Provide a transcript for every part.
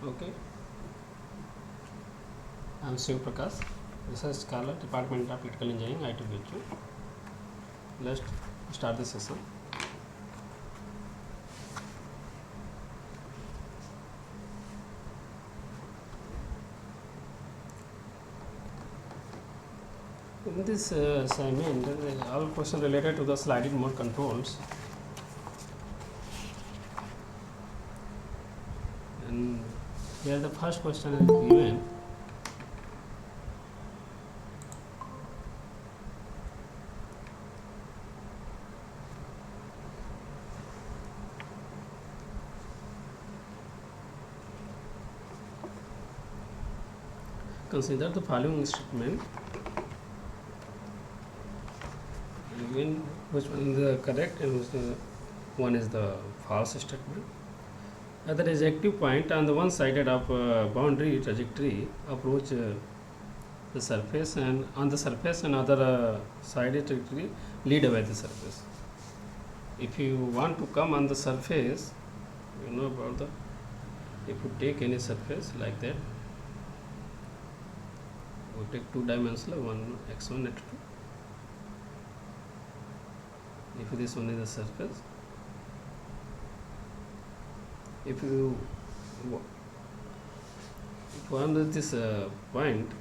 Okay, I'm Shiv Prakash, research scholar, Department of Electrical Engineering, IT BHU. Let's start the session. In this assignment, all questions related to the sliding mode controls, and here the first question is given. Consider the following statement. Given which one is the correct and one is the false statement. At the rejective point on the one sided of boundary trajectory approach the surface, and on the surface and other sided trajectory lead away the surface. If you want to come on the surface, you know about the, if you take any surface like that, we take two dimensional, one x1 x2. If this one is the surface, if you want this point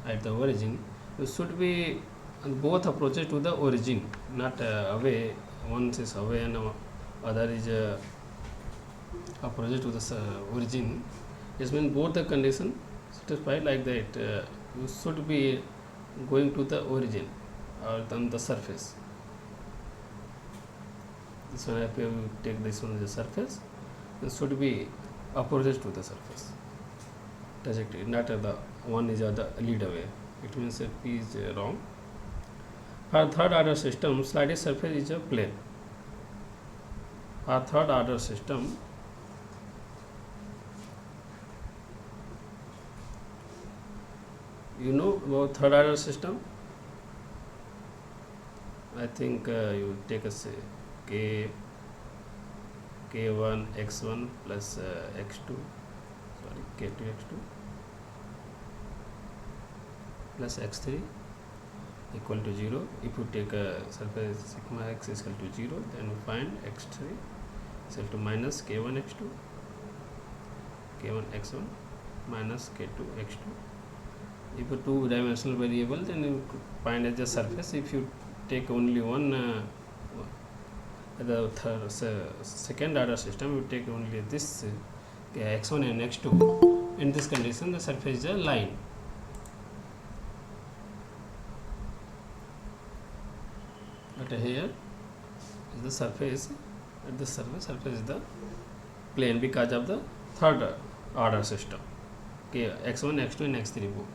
at the origin, you should be on both approaches to the origin, not away. One is away and other is approach to the origin. This means both the condition satisfied like that. You should be going to the origin or on the surface. This one, if you take this one as the surface, it should be approaches to the surface trajectory, not the one is the lead away. It means P is wrong. For third order system, slided surface is a plane. For third order system, you know about third order system? I think you take a say k1 x1 plus x2, sorry, k2 x2 plus x3 equal to 0. If you take a surface sigma x is equal to 0, then we find x3 is equal to minus k1 x2, k1 x1 minus k2 x2. If a two dimensional variable, then you find as the surface. If you take only one the second order system, you take only this x1 and x2. In this condition, the surface is a line. But here is the surface. At the surface is the plane because of the third order system. Okay, x1, x2, and x3 both.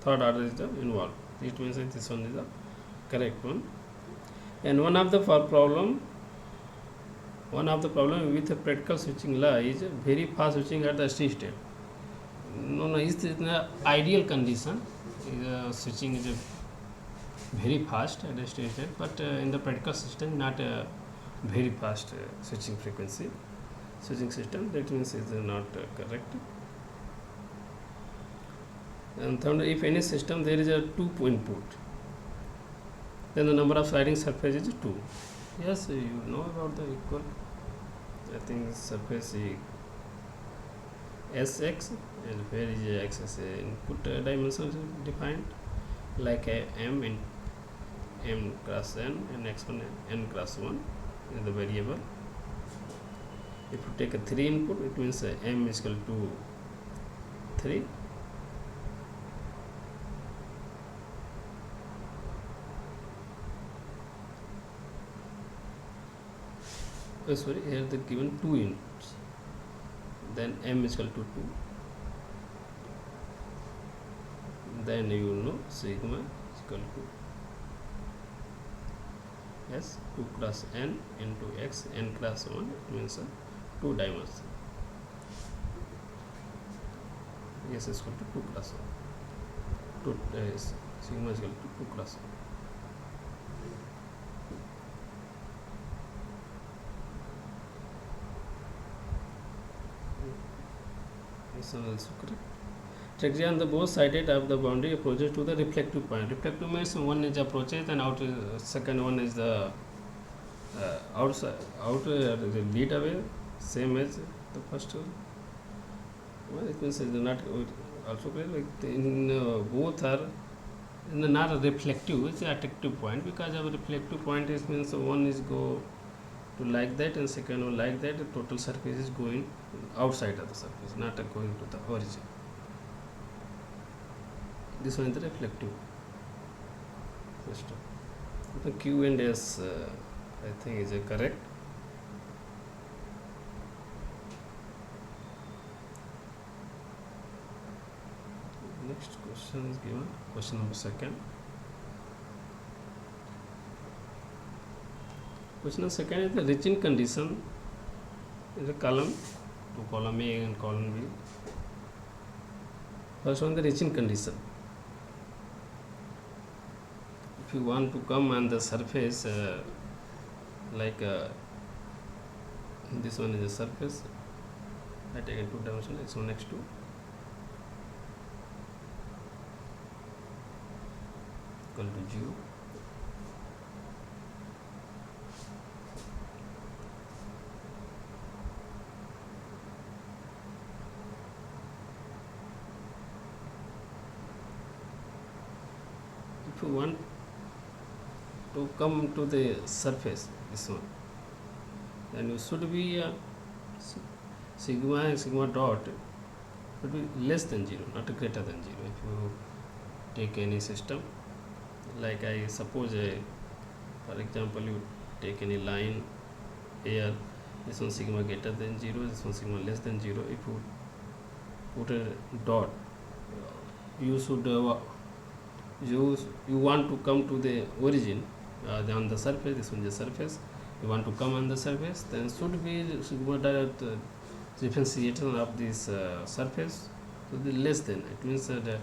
Third order is the involved. It means that this one is the correct one. And one of the problem with the practical switching law is very fast switching at the steady state. No, is the ideal condition. Switching is very fast at the steady state, but in the practical system, not a very fast switching frequency. Switching system, that means is not correct. And third, if any system there is a 2 input, then the number of sliding surface is 2. Yes, you know about the equal. I think surface is Sx, and where is x as a input dimension defined, like a m in m cross n and x1 n cross 1 is the variable. If you take a 3 input, it means m is equal to 3. Sorry, here the given 2 inputs, then m is equal to 2, then you know sigma is equal to s 2 cross n into x n cross 1, it means 2 dimensions. S is equal to 2 cross 1, sigma is equal to 2 cross 1. This one also correct. Trajectory on the both sided of the boundary approaches to the reflective point. Reflective means one is approaches and out second one is the outer lead away, same as the first one. Well, it means it's not also clear, like in both are in the not reflective, it's attractive point, because our reflective point is means one is go to like that and second one like that. The total surface is going outside of the surface, not going to the origin. This one is the reflective system. The Q and S, I think, is correct. Next question is given, question number 2. Question number 2 is the reaching condition in the column, to column A and column B. First one, the reaching condition. If you want to come on the surface, like this one is the surface, I take a 2-dimensional, this one x2. Equal to 0. If you want to come to the surface, this one, then you should be sigma and sigma dot should be less than 0, not greater than 0. If you take any system, like I suppose, for example, you take any line here, this one sigma greater than 0, this one sigma less than 0. If you put a dot, you should you want to come to the origin on the surface. This one is the surface. You want to come on the surface, then should be sigma dot differentiation of this surface should be less than. It means the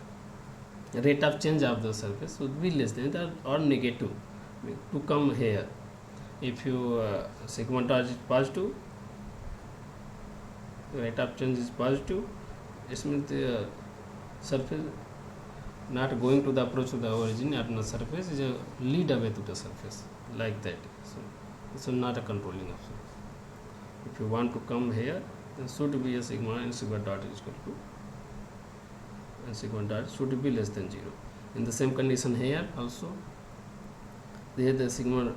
rate of change of the surface would be less than that or negative to come here. If you sigma dot is positive, the rate of change is positive, it means the surface not going to the approach to the origin at the surface, is a lead away to the surface, like that. So this is not a controlling option. If you want to come here, then should be a sigma and sigma dot is equal to, and sigma dot should be less than 0. In the same condition here also, there the sigma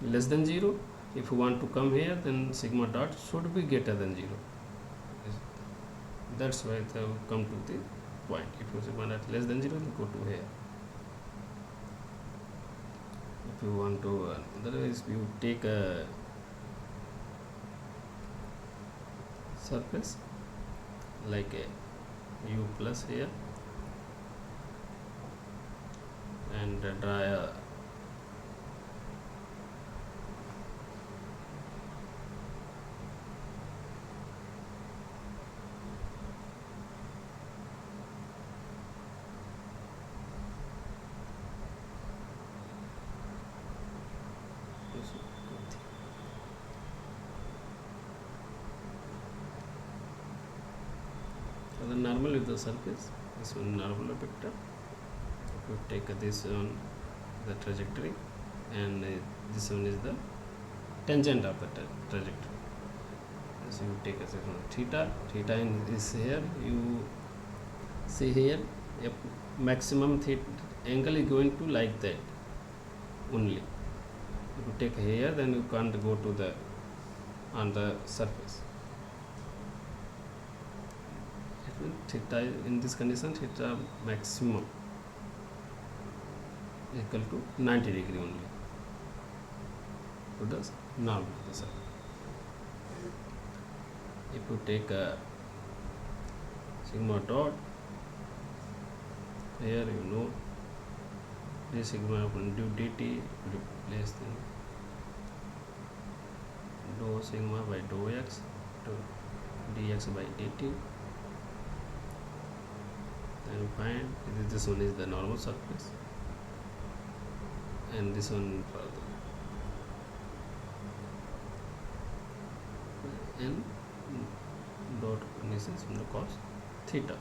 less than 0. If you want to come here, then sigma dot should be greater than 0. That's why they will come to the point. If you sigma dot less than 0, then go to here. If you want to, otherwise you take a surface like a u plus here and draw a the normal is the surface. This one normal vector. If you take this on the trajectory, and this one is the tangent of the trajectory. So you take as theta. Theta is here. You see here, if maximum theta angle is going to like that only. If you take here, then you can't go to the on the surface. Theta in this condition, theta maximum equal to 90 degree only to the normal of the surface. If you take a sigma dot here, you know d sigma upon dou dt less than dou sigma by dou x to dx by dt. And find this one is the normal surface, and this one further, and dot conditions from the cos theta.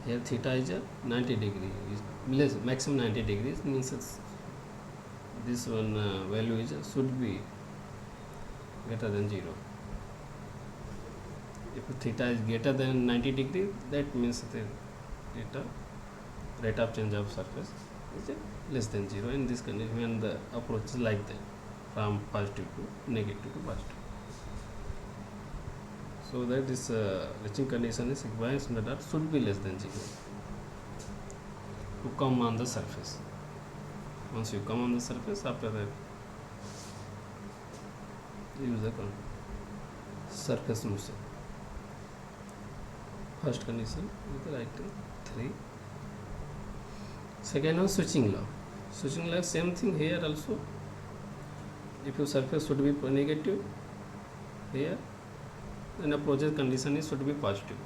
Here theta is a 90 degree, is maximum 90 degrees, means this one value is should be greater than 0. If theta is greater than 90 degree, that means the theta rate of change of surface is less than 0. In this condition, when the approach is like that, from positive to negative to positive. So that this reaching condition is required so that should be less than 0 to come on the surface. Once you come on the surface, after that use the surface motion. First condition is the right 3. Second one, switching law. Switching law, same thing here also. If your surface should be negative here, then the project condition is should be positive.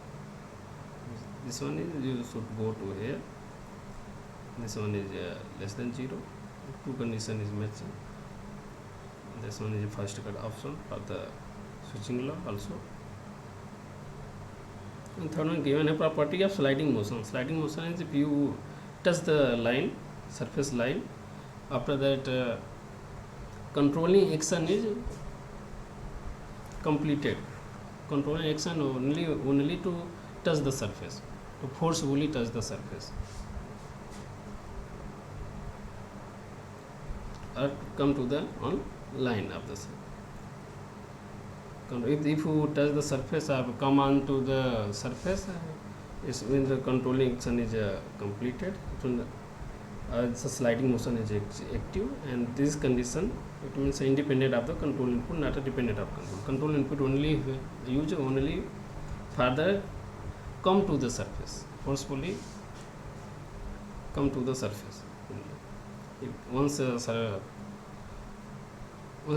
This one is you should go to here. This one is less than 0. Two condition is matching. This one is the first option for the switching law also. And third one, given a property of sliding motion. Sliding motion is if you touch the line, surface line, after that controlling action is completed. Controlling action only to touch the surface, to forcefully touch the surface, or come to the on line of the surface. If you touch the surface or come on to the surface, is when the controlling action is completed. The sliding motion is active, and this condition, it means independent of the control input, not a dependent of control. Control input only use only further come to the surface, forcefully come to the surface. Once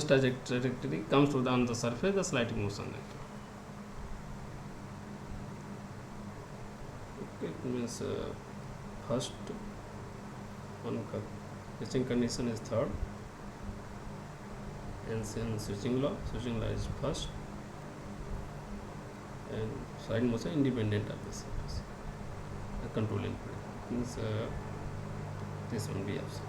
trajectory comes to on the surface, the sliding motion. Okay, it means first one reaching condition is third, and then switching law is first, and sliding motion independent of the surface. The control input means this one be option.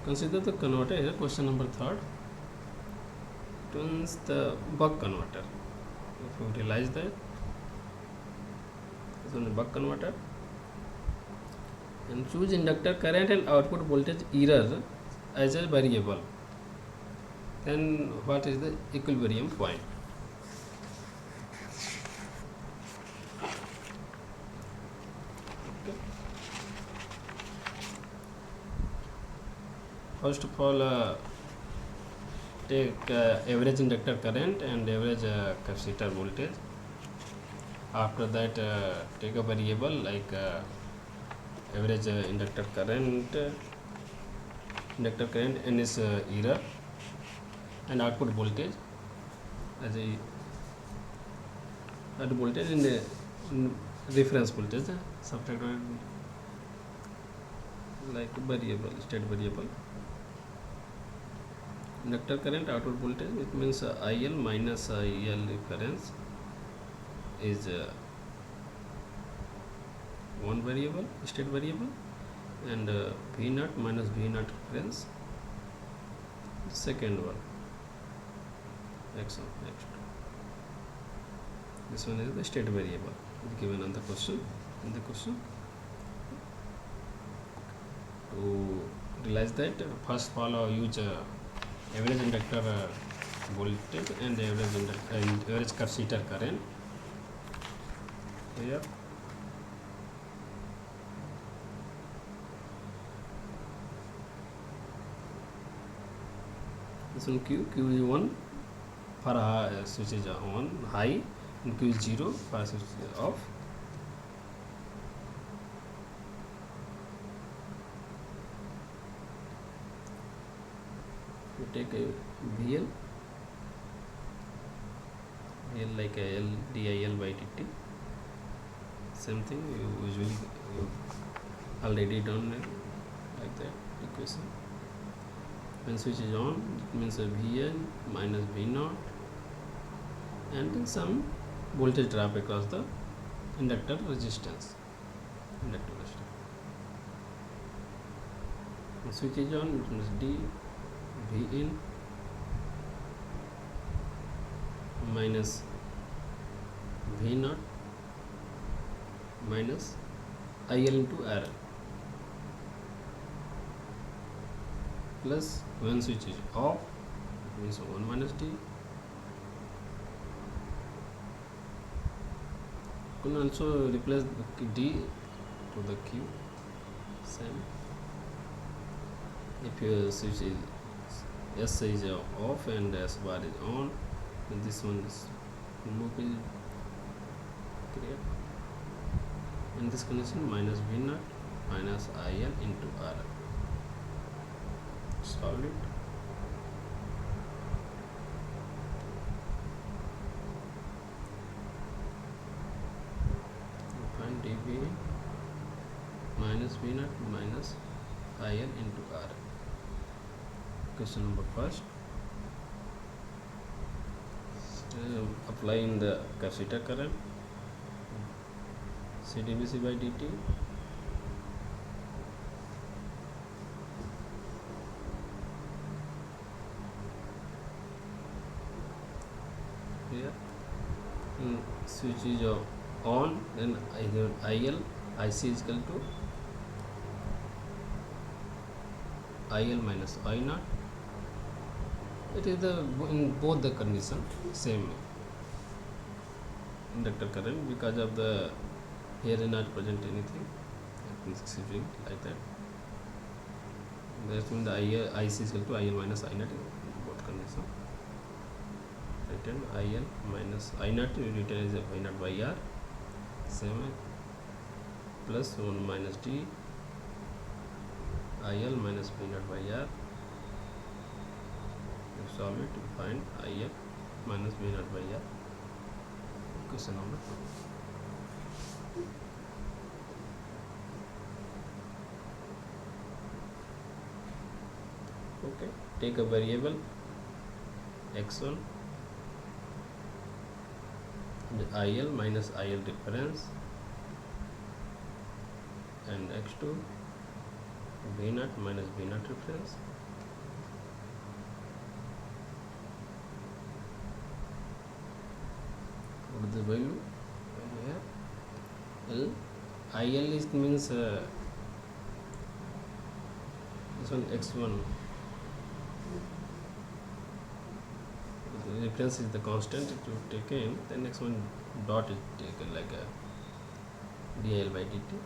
Consider the converter here, question number 3rd. It means the buck converter. If you realize that this one is buck converter, and choose inductor current and output voltage error as a variable, then what is the equilibrium point? Okay. First of all, take average inductor current and average capacitor voltage. After that, take a variable like average inductor current and its error, and output voltage as a voltage in the reference voltage, subtracted like variable, state variable. Inductor current, output voltage, it means IL minus IL reference is one variable, state variable, and V0 minus V0 reference, second one, X1, X2. This one is the state variable given on the question. In the question, to realize that, first of all use average inductor voltage and average capacitor current here. This one Q is 1 for switch is on high, and Q is 0 for switch is off. You take a VL like a L DIL by dt. Same thing you usually already done like that equation. When switch is on, it means Vn minus V0 and some voltage drop across the inductor resistance. When switch is on, it means D Vin minus V0 minus IL into RL, plus when switch is off, it means 1 minus D. You can also replace the D to the Q, same. If your switch is S is off and S bar is on, then this one is loop is create. In this condition, minus V0 minus IL into RL. Solve it. Find dV minus V0 minus IL into RL. Question number first. Apply in the capacitor current CdVc by dt. Here switch is on, then IL IC is equal to IL minus I0. It is in both the condition same inductor current, because of the here is not present anything, it means shifting like that. That means the IC is equal to IL minus I0 in both condition. Written IL minus I0 written as I0 by R, same, plus 1 minus D IL minus V0 by R. You solve it to find IL minus V0 by R. Question number 2. Okay, take a variable x1 and IL minus IL difference, and x2 V0 minus V0 difference. What is the value here? IL is means this one x1. The reference is the constant if you take in, then next one dot is taken like a dIL by dt.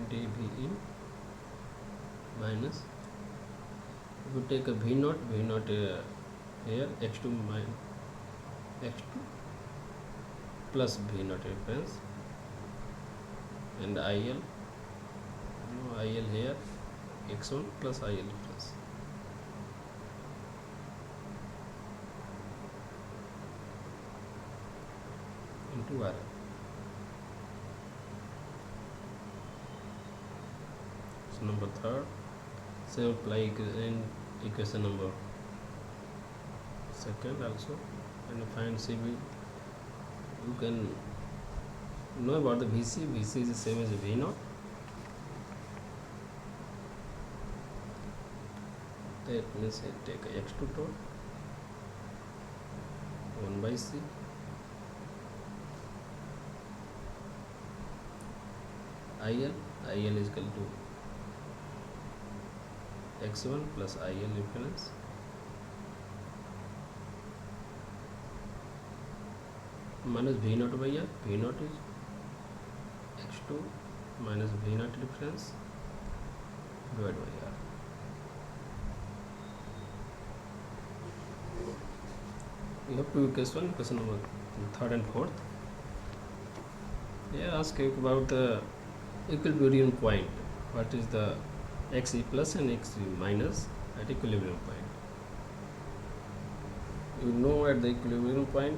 dV in minus, if you take a V0 here x2 minus x2 plus V0 reference, and IL here x1 plus IL difference. Into RL. So number 3rd, so apply in equation number 2nd also, and find CV. You can know about the VC. VC is the same as V0. That means I take a x2 tot 1 by C IL is equal to x1 plus IL reference minus V0 by R. V0 is x2 minus V0 difference divided by R. We have two questions, question number 3rd and 4th. Here ask about the equilibrium point. What is the Xe plus and Xe minus at equilibrium point? you know at the equilibrium point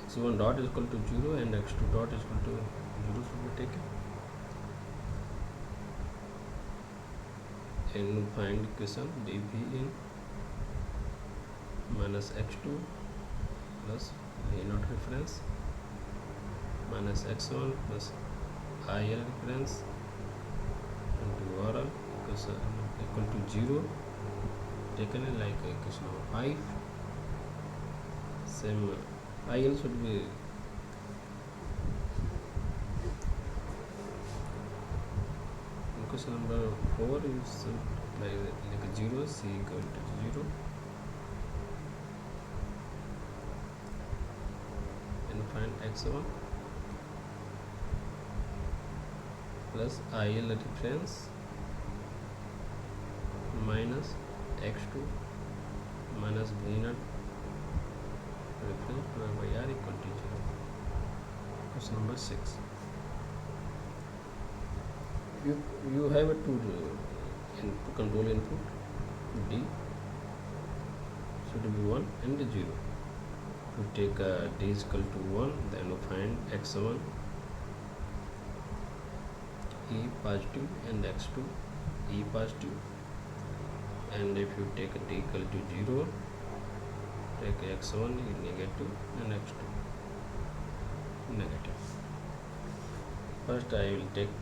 x1 dot is equal to 0 and x2 dot is equal to 0 should be taken, and find equation dv in minus x2 plus v naught reference minus x1 plus IL reference into RL equal to 0 taken in like equation number 5. Same IL should be equation number 4 is like 0, C equal to 0, and find x1 plus IL reference minus x2 minus v naught reference divided by r equal to 0. Question number 6. You have a two control input D should be 1 and 0. To take D is equal to 1, then you find x1 E positive and x2 E positive, and if you take D equal to 0, take x1 E negative and x2 negative. First I will take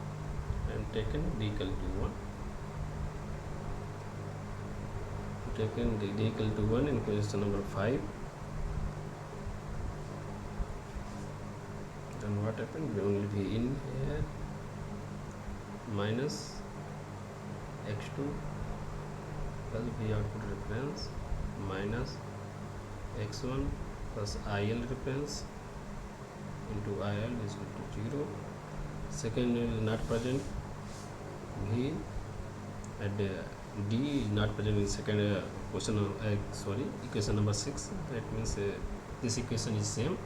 and taken D equal to 1, taken D equal to 1 in question number 5. Then what happened? We only be in here minus x2 plus v output reference minus x1 plus IL reference into IL is equal to 0. Second is not present, V and D is not present in second question equation number 6. That means this equation is same,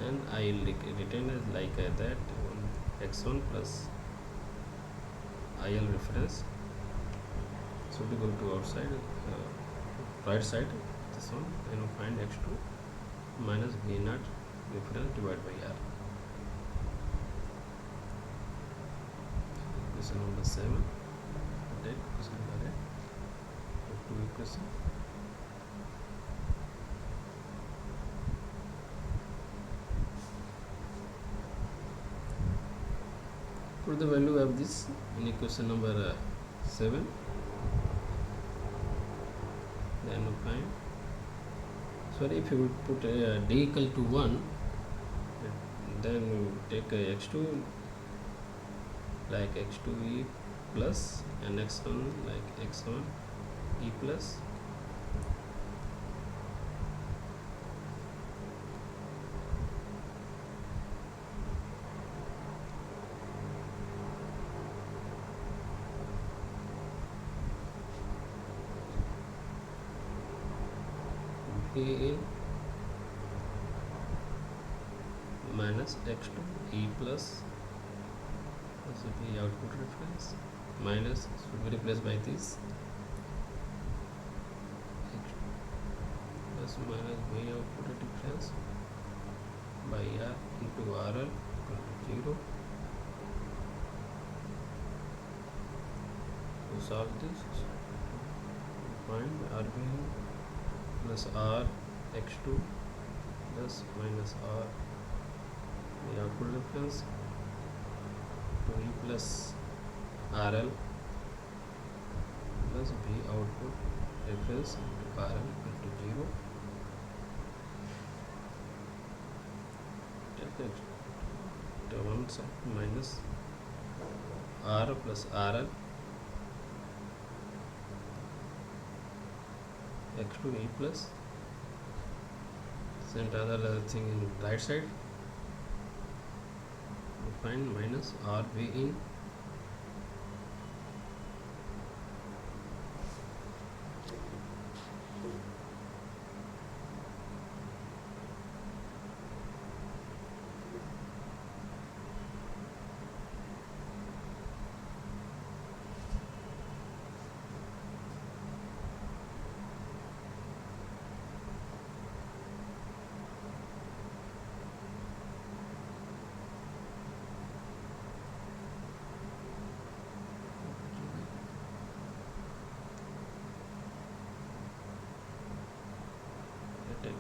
and I will retain as like that x1 plus IL reference should go to outside right side, this one, and you find x2 minus v naught reference divided by r. Question number 7. Take question number 8. Two equation. Put the value of this in equation number 7. Then you find. Sorry, if you put D equal to 1, then you take x2 like x2 E plus and x1 like x1 E plus. V in minus x2 E plus, this will be output reference, minus should be replaced by this x plus minus v output difference by r into RL equal to 0. To solve this, find RV plus R x2 plus minus R the output reference to E plus RL plus V output reference to RL equal to 0. Take the one side minus R plus RL x2 E plus, send other thing in right side, find minus RV in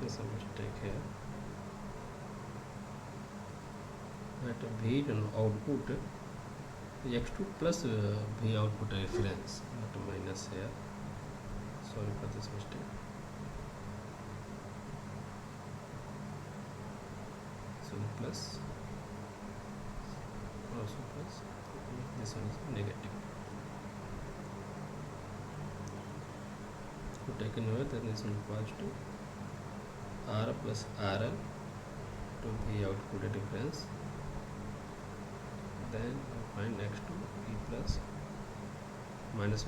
there's a mistake here. That V output x2 plus V output reference, not minus here. Sorry for this mistake. So plus, also plus, this one is negative. So taken away, then this one is positive. R plus RL to V output difference. Then find x2 E plus minus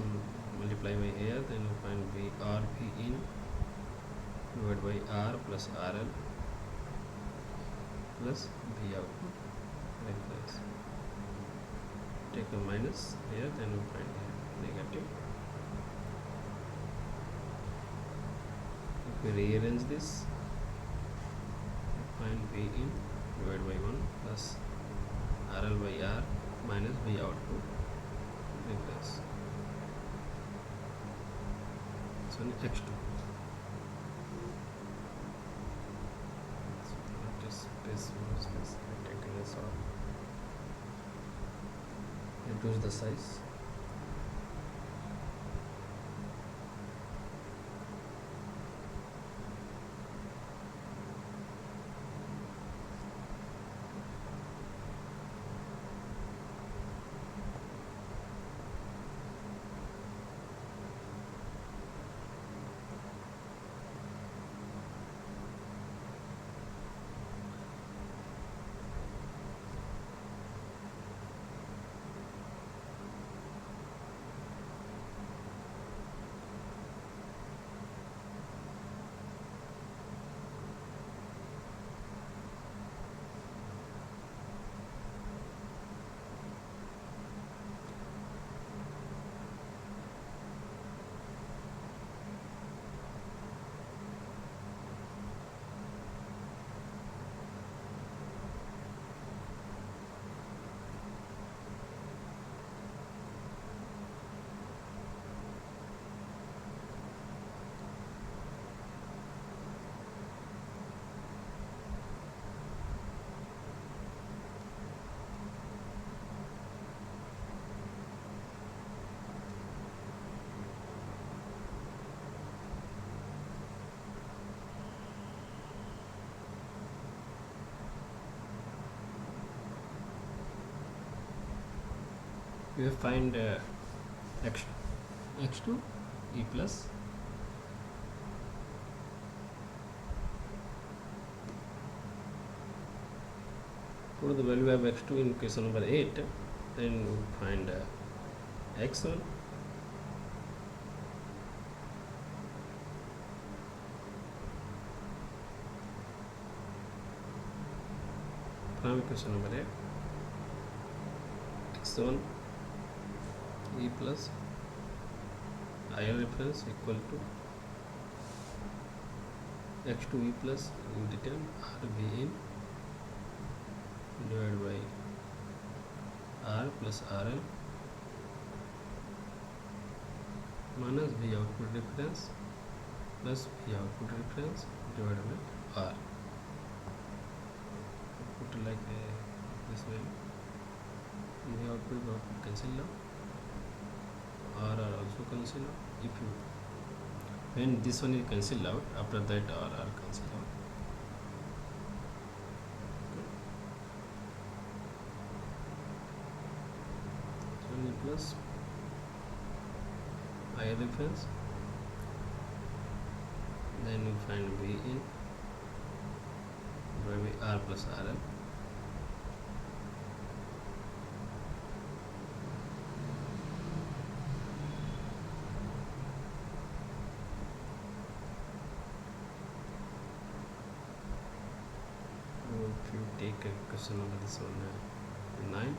multiply by here, then you find V R V in divided by R plus RL plus V output reference. Take a minus here, then you find here negative. If we rearrange this, find V in divided by 1 plus RL by R minus V output reference. So x2. So let us space taking this off. Reduce the size. We will find x2 E plus put the value of x2 in question number 8, then we find x1 from question number 8, x1 E plus IL reference equal to x2 E plus in detail RV in divided by R plus RL minus V output difference plus V output difference divided by R. Put like this value. V output cancel out. R are also cancel out. If you when this one is cancelled out, after that R are cancelled out. So plus I reference, then you find V in divided by R plus RL. If you take a question number this one 9,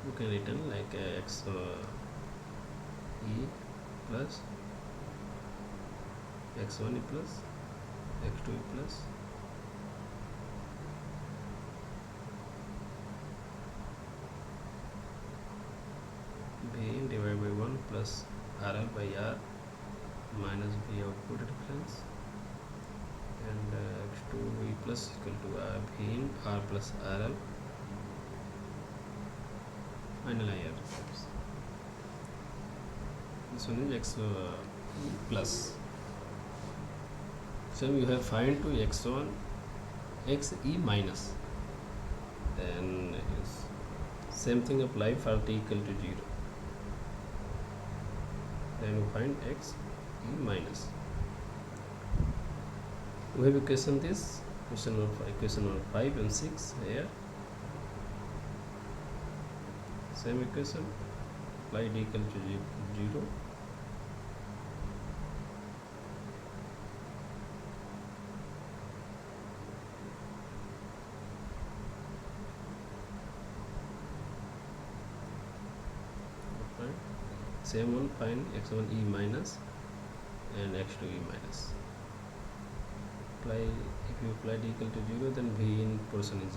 you can written like x E plus x1 E plus x2 E plus RL by R minus V output difference, and x2 V plus equal to V in R plus RL final IR difference. This one is x plus. So you have find to x1 x e minus, then same thing apply for t equal to 0, then you find x e minus. We have equation this equation number 5 and 6 here, same equation, apply d equal to 0, same one find x1 e minus and x2 e minus. Apply, if you apply d equal to 0, then v in portion is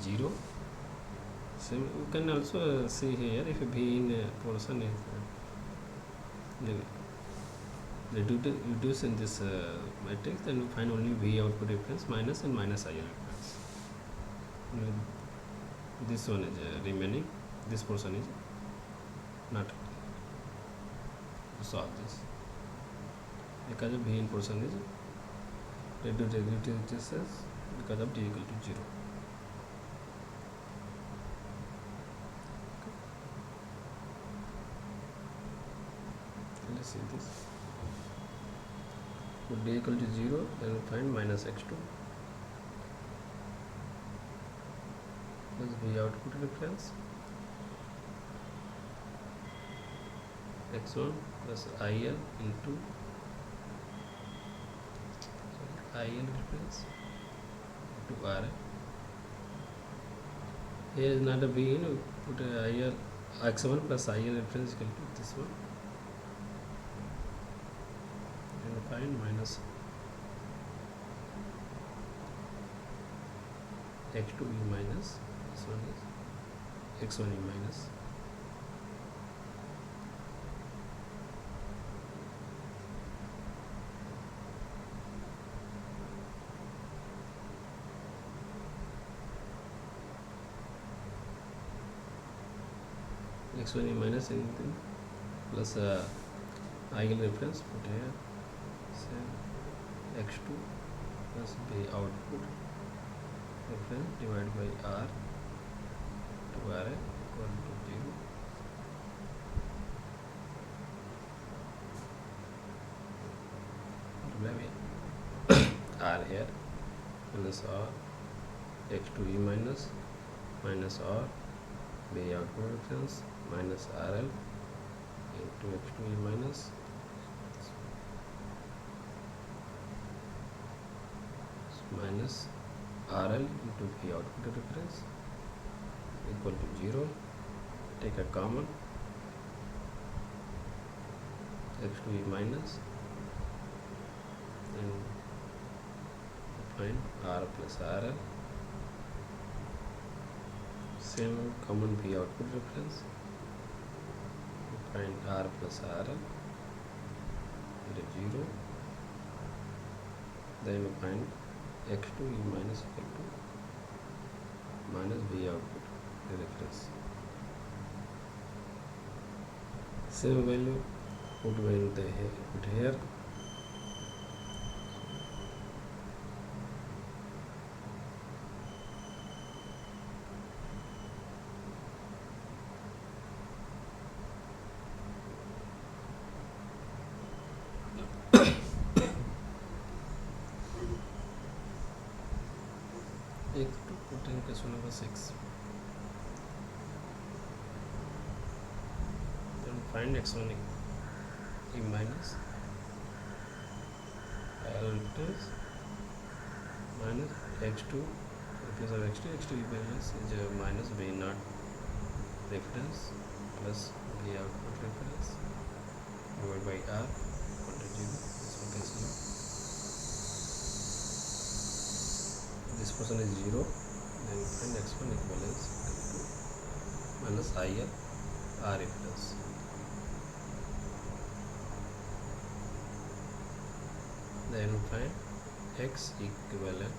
0. Same you can also see here, if v in portion is reduce in this matrix, then you find only v output difference minus and minus IL difference. This one is remaining, this portion is not. Solve this because of v in portion is reduces because of d equal to 0. Okay. Let's see this. Put d equal to 0, then we find minus x2 plus v output difference, x1 plus IL into IL difference into RL. Here is not a V in, put a IL, x1 plus IL difference equal to this one, and find minus x2 e minus, this one is x1 e minus. x1 e minus anything plus IL reference put here, same x2 plus b output reference divided by R to RL equal to 0. Maybe R here plus R x2 e minus minus R b output reference minus RL into x2 e minus minus RL into v output reference equal to 0. Take a common, x2 e minus, and find R plus RL, same common v output reference, find R plus RL into 0, then we find x2 e minus equal to minus v output reference. Same value put value put here. Put in question number 6. Then find x1 e minus IL reference minus x2 in case of x2 e minus is minus v naught reference plus v output reference divided by R equal to 0. This one cancel. This portion is 0, then find x1 equivalence equal to minus IL R reference. then find x equivalent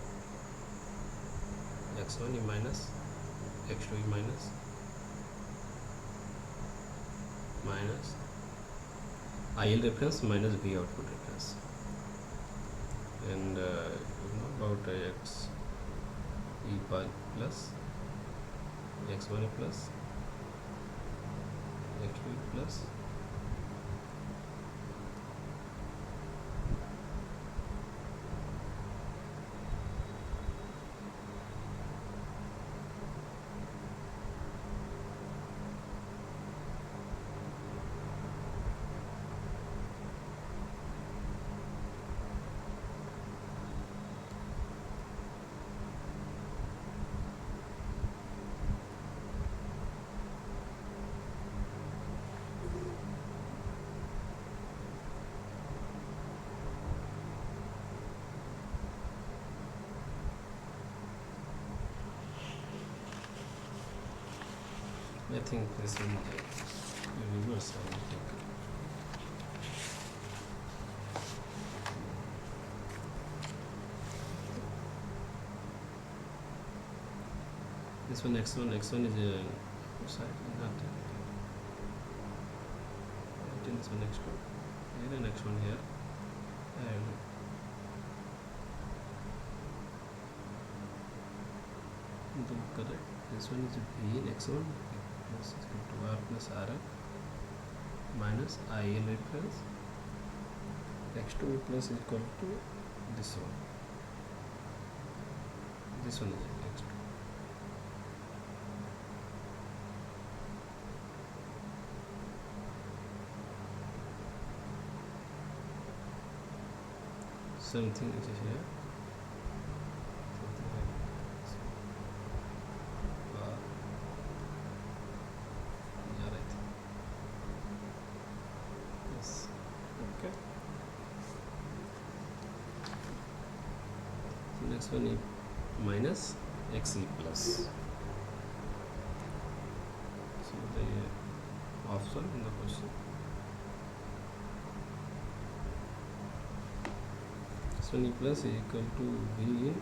x1 e minus x2 e minus IL reference minus V output reference, and about x e plus x1 e plus x2 e plus I think this will be reverse. I will take this one. X1 is a side, not this one x2 here and x1 here, and correct. This one is V in x1 plus equal to R plus RL minus IL reference. x2 plus is equal to this one. This one is x2. Something which is here. Next one is minus xe plus. So the option in the question. This one e plus is equal to V in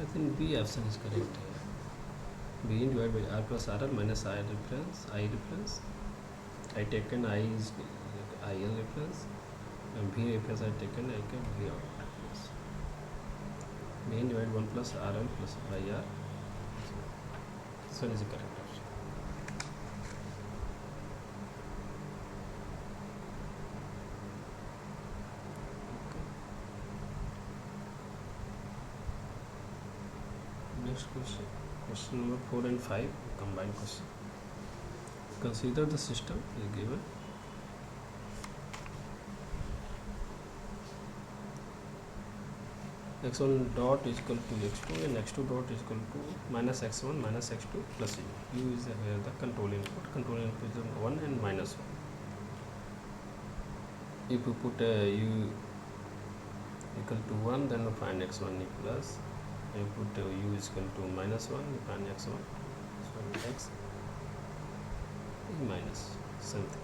I think B option is correct here. B in divided by R plus RL minus I reference. I taken I is IL reference, and V reference I taken I can V out. B in divided 1 plus RL plus by R. This one is the correct option. Next question, question number 4 and 5, combined question. Consider the system is given. x1 dot is equal to x2 and x2 dot is equal to minus x1 minus x2 plus u. U is the control input. Control input is 1 and minus 1. If you put u equal to 1, then you find x1 plus. You put u is equal to minus 1, you find x1. So x is minus something.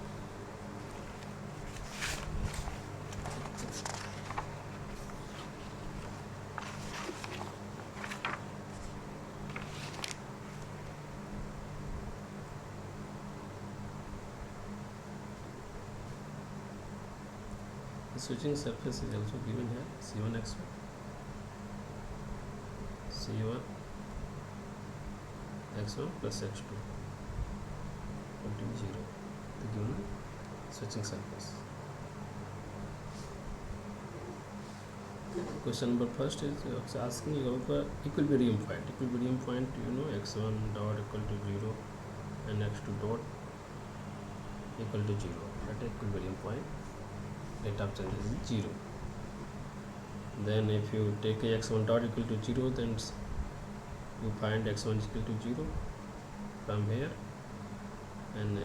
The switching surface is also given here, C1 x1. C1 x1 plus x2 equal to 0. The given switching surface. Question number first is asking you about equilibrium point. Equilibrium point, x1 dot equal to 0 and x2 dot equal to 0. At equilibrium point, rate of change is 0. Then if you take a x1 dot equal to 0, then you find x1 is equal to 0 from here, and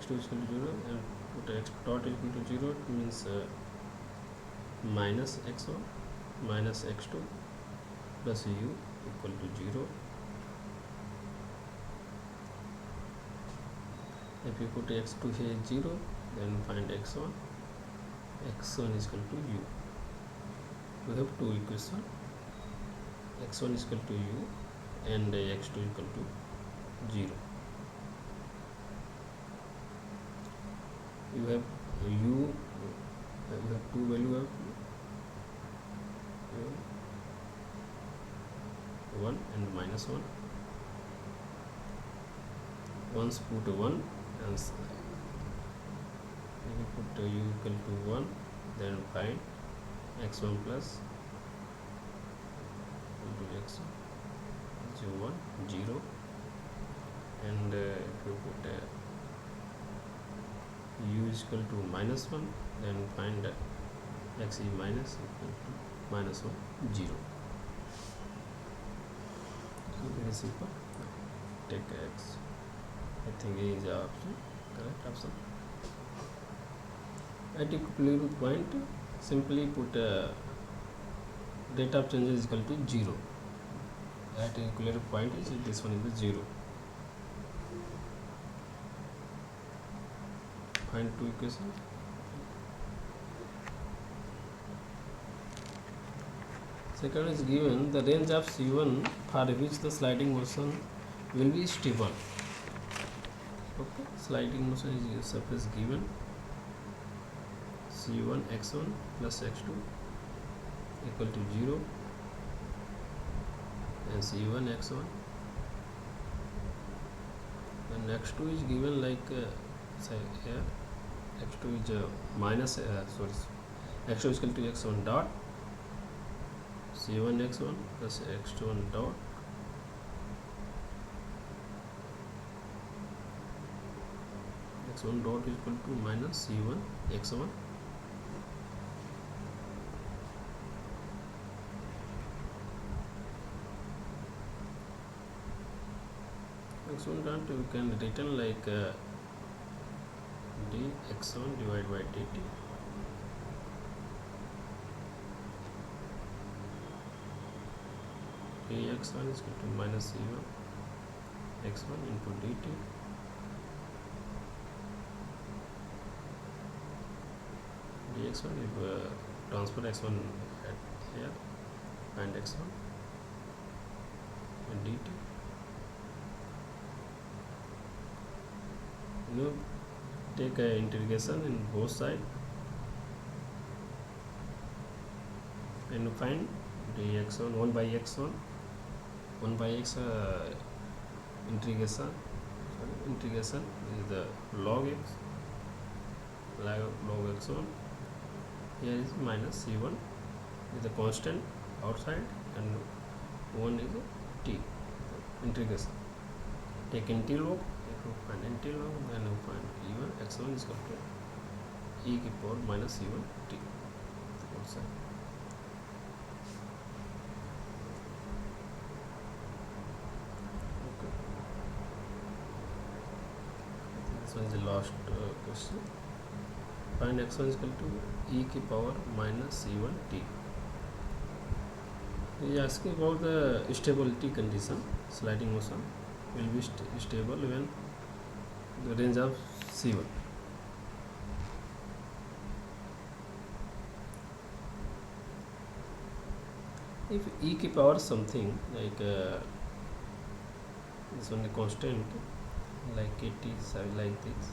x2 is equal to 0, and put x dot equal to 0, it means minus x1, minus x2 plus u equal to 0. If you put x2 here 0, then find x1. x1 is equal to u. We have two equations. x1 is equal to u and x2 equal to 0. You have u, you have two value of 1 and minus 1. Once put 1 and if you put u equal to 1, then find x1 plus into x1 1 0, and if you put u is equal to minus 1, then find x is minus equal to minus 1 0. So very simple. Take x. I think A is the option, correct option. At equilibrium point, simply put rate of change is equal to 0. At equilibrium point is this one is the 0. Find two equations. Second is given the range of C1 for which the sliding motion will be stable. Okay, sliding motion is surface given C1 x1 plus x2 equal to 0, and C1 x1, and x2 is given like say here x2 is minus x2 is equal to x1 dot C1 x1 plus x1 dot x1 dot is equal to minus C1 x1 x1 dot you can written like dx1 divided by dt dx1 is equal to minus C1 x1 into dt dx1 if transfer x1 at here and x1 and dt. You take a integration in both sides and find dx1 1 by x1 1 by x integration is the log x log x1. Here is minus C1 is the constant outside and 1 is a t integration. Take NT log. If you find NT log, then you find E1 x1 is equal to e to the power minus C1 t outside. Okay. This one is the last question. Find x1 is equal to e to the power minus C1 t. He is asking about the stability condition. Sliding motion will be stable when the range of C1. If e to the power something like this one the constant like kt like this,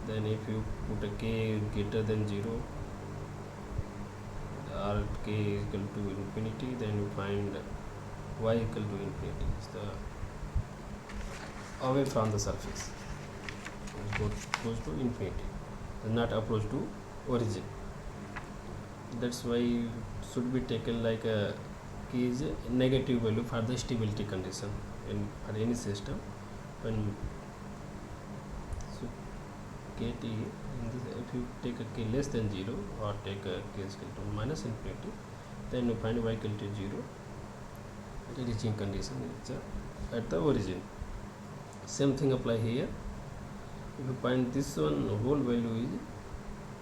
then if you put a k greater than 0 or k is equal to infinity, then you find y equal to infinity. It's the away from the surface, it goes to infinity, does not approach to origin. That's why should be taken like a k is a negative value for the stability condition in for any system. When so kt in this, if you take a k less than 0 or take a k is equal to minus infinity, then you find y equal to 0. The reaching condition is at the origin. Same thing apply here. If you find this one whole value is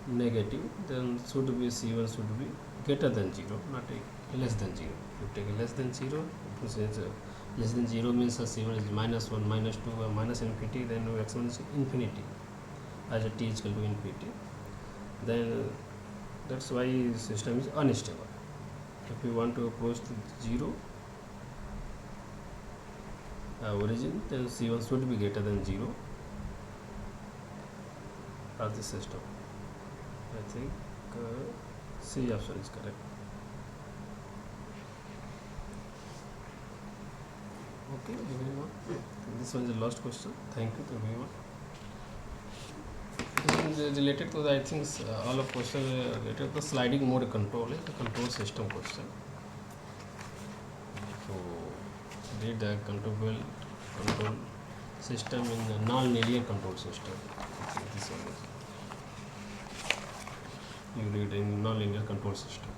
negative, then should be C1 should be greater than 0, not less than 0. If you take less than 0, less than 0 means C1 is minus 1, minus 2, or minus infinity, then x1 is infinity as a t is equal to infinity. Then that's why system is unstable. If you want to approach to 0 origin, then C1 should be greater than 0 for the system. I think C option is correct. Okay, everyone. This one is the last question. Thank you to everyone. This is related to the, I think all of question related to the sliding mode control, the control system question. So read the control system in the non-linear control system. This one is you read in non-linear control system.